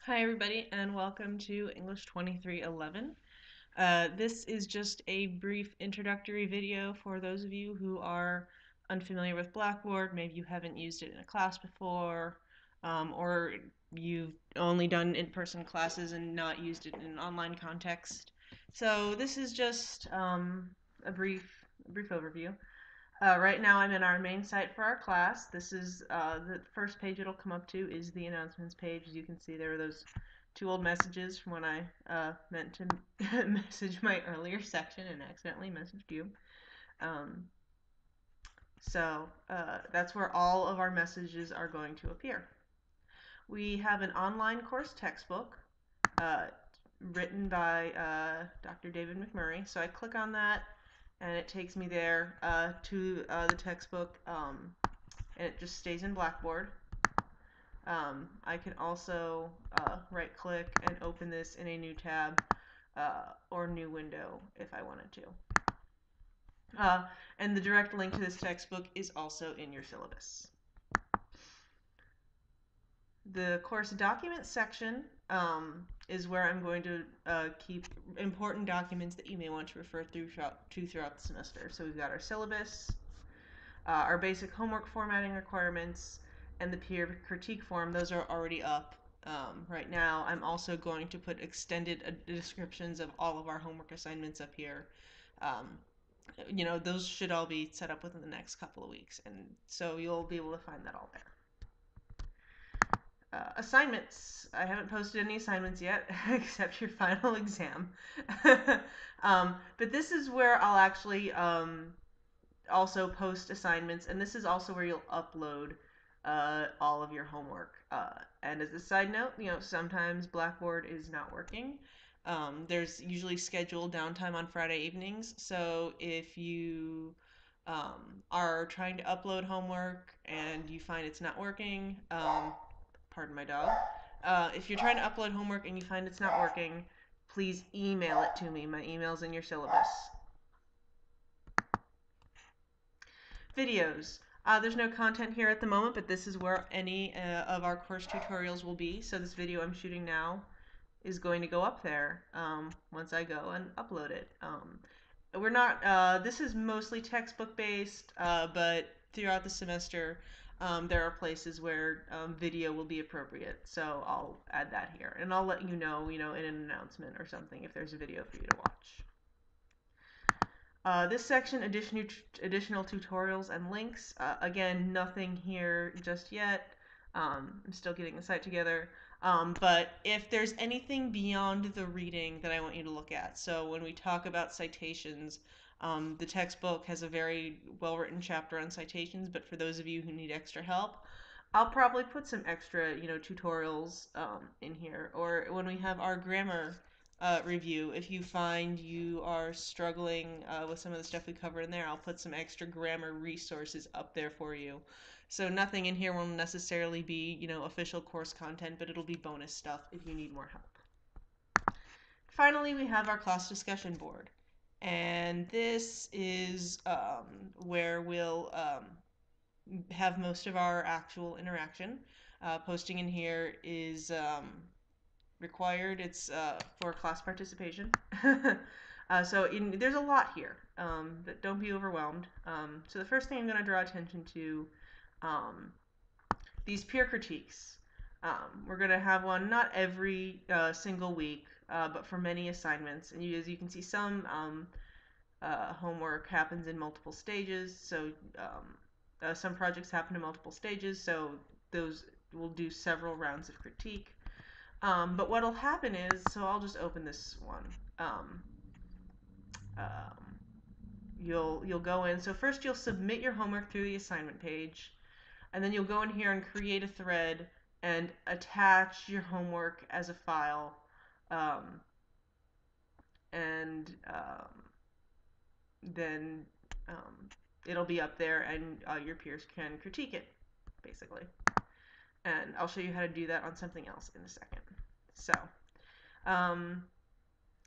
Hi everybody and welcome to English 2311. This is just a brief introductory video for those of you who are unfamiliar with Blackboard. Maybe you haven't used it in a class before, or you've only done in-person classes and not used it in an online context. So this is just a brief overview. Right now I'm in our main site for our class. This is the first page it'll come up to is the announcements page. As you can see, there are those two old messages from when I meant to message my earlier section and accidentally messaged you. That's where all of our messages are going to appear. We have an online course textbook uh, written by Dr. David McMurray. So I click on that and it takes me there to the textbook, and it just stays in Blackboard. I can also right click and open this in a new tab or new window if I wanted to. And the direct link to this textbook is also in your syllabus. The course documents section is where I'm going to keep important documents that you may want to refer throughout the semester. So we've got our syllabus, our basic homework formatting requirements, and the peer critique form. Those are already up right now. I'm also going to put extended descriptions of all of our homework assignments up here. Those should all be set up within the next couple of weeks, and so you'll be able to find that all there. Assignments. I haven't posted any assignments yet, except your final exam. But this is where I'll actually also post assignments, and this is also where you'll upload all of your homework. And as a side note, sometimes Blackboard is not working. There's usually scheduled downtime on Friday evenings, so if you are trying to upload homework and you find it's not working, pardon my dog. If you're trying to upload homework and you find it's not working, please email it to me. My email's in your syllabus. Videos. There's no content here at the moment, but this is where any of our course tutorials will be. So this video I'm shooting now is going to go up there once I go and upload it. We're not, this is mostly textbook based, but throughout the semester, there are places where video will be appropriate. So I'll add that here, and I'll let you know, in an announcement or something if there's a video for you to watch. This section, additional tutorials and links. Again, nothing here just yet. I'm still getting the site together. But if there's anything beyond the reading that I want you to look at, so when we talk about citations, the textbook has a very well-written chapter on citations, but for those of you who need extra help, I'll probably put some extra, tutorials in here. Or when we have our grammar review, if you find you are struggling with some of the stuff we cover in there, I'll put some extra grammar resources up there for you. So nothing in here will necessarily be, official course content, but it'll be bonus stuff if you need more help. Finally, we have our class discussion board. And this is where we'll have most of our actual interaction. Posting in here is required. It's for class participation. There's a lot here, but don't be overwhelmed. So the first thing I'm going to draw attention to, these peer critiques. We're going to have one not every single week, but for many assignments. And as you can see, some homework happens in multiple stages. So some projects happen in multiple stages. So those will do several rounds of critique. But what'll happen is, so I'll just open this one. You'll go in. So first you'll submit your homework through the assignment page, and then you'll go in here and create a thread and attach your homework as a file, and then it'll be up there, and your peers can critique it, basically. And I'll show you how to do that on something else in a second. So,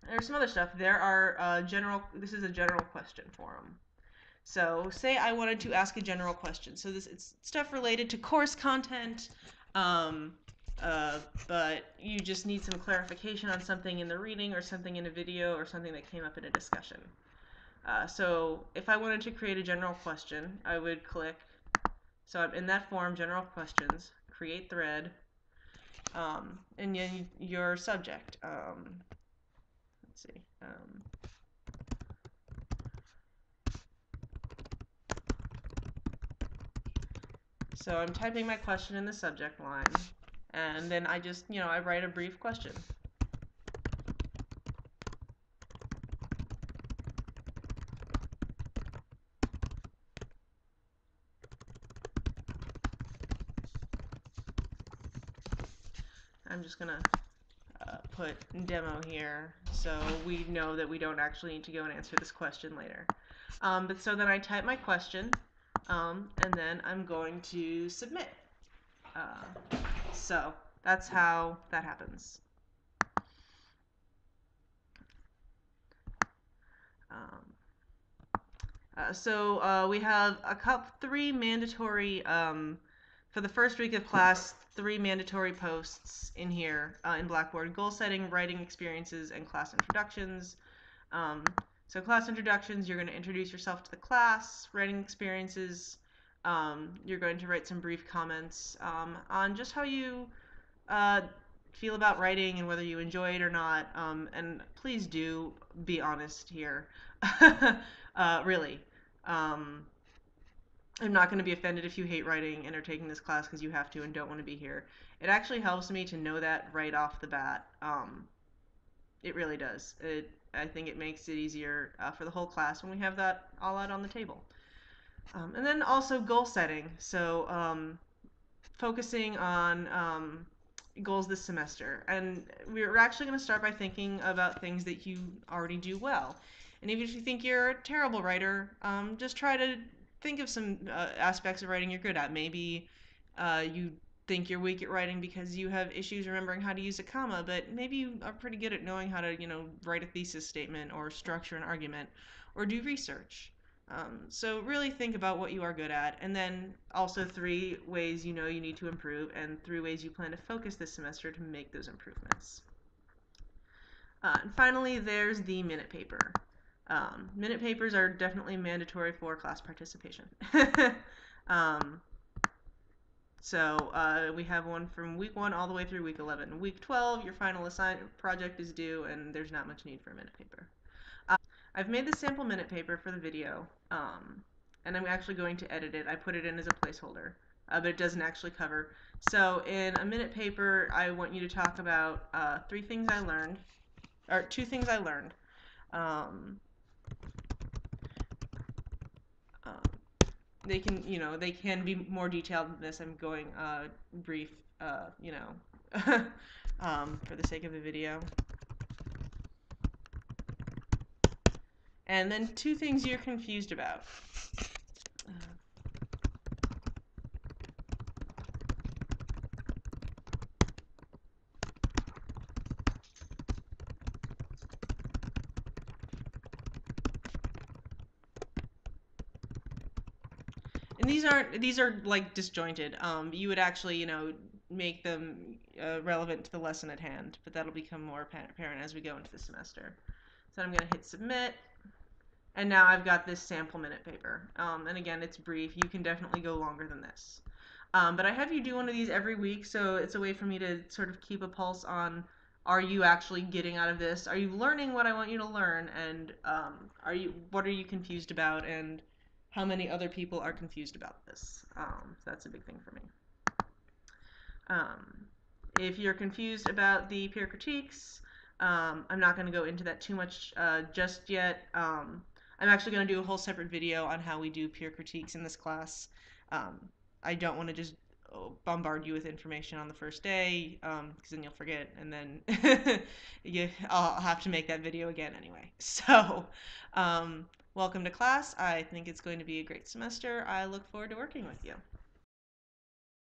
there's some other stuff. There are this is a general question forum. So say I wanted to ask a general question. So it's stuff related to course content, but you just need some clarification on something in the reading or something in a video or something that came up in a discussion. So if I wanted to create a general question, I would click, so I'm in that form, general questions, create thread, and then your subject. Let's see. So I'm typing my question in the subject line, and then I just, I write a brief question. I'm just gonna put demo here so we know that we don't actually need to go and answer this question later. But so then I type my question, and then I'm going to submit. So that's how that happens. We have three mandatory, for the first week of class, 3 mandatory posts in here in Blackboard: goal setting, writing experiences, and class introductions. So class introductions, you're going to introduce yourself to the class. Writing experiences, you're going to write some brief comments on just how you feel about writing and whether you enjoy it or not. And please do be honest here. Really. Um, I'm not going to be offended if you hate writing and are taking this class because you have to and don't want to be here. It actually helps me to know that right off the bat. It really does. I think it makes it easier for the whole class when we have that all out on the table. And then also goal setting. So focusing on goals this semester. And we're actually going to start by thinking about things that you already do well. And even if you think you're a terrible writer, just try to think of some aspects of writing you're good at. Maybe you think you're weak at writing because you have issues remembering how to use a comma, but maybe you are pretty good at knowing how to, write a thesis statement or structure an argument or do research. So really think about what you are good at, and then also 3 ways you need to improve, and 3 ways you plan to focus this semester to make those improvements. And finally, there's the minute paper. Minute papers are definitely mandatory for class participation. So we have one from week 1 all the way through week 11. Week 12, your final project is due, and there's not much need for a minute paper. I've made the sample minute paper for the video, and I'm actually going to edit it. I put it in as a placeholder, but it doesn't actually cover. So in a minute paper, I want you to talk about 3 things I learned, or 2 things I learned. They can be more detailed than this. I'm going brief, for the sake of the video. And then 2 things you're confused about. And these are like disjointed. You would actually, make them relevant to the lesson at hand, but that'll become more apparent as we go into the semester. So I'm going to hit submit. And now I've got this sample minute paper. And again, it's brief. You can definitely go longer than this. But I have you do one of these every week, so it's a way for me to sort of keep a pulse on, are you actually getting out of this? Are you learning what I want you to learn? And what are you confused about? And how many other people are confused about this? So that's a big thing for me. If you're confused about the peer critiques, I'm not going to go into that too much just yet. I'm actually going to do a whole separate video on how we do peer critiques in this class. I don't want to just bombard you with information on the first day, because then you'll forget, and then I'll have to make that video again anyway. So, welcome to class. I think it's going to be a great semester. I look forward to working with you.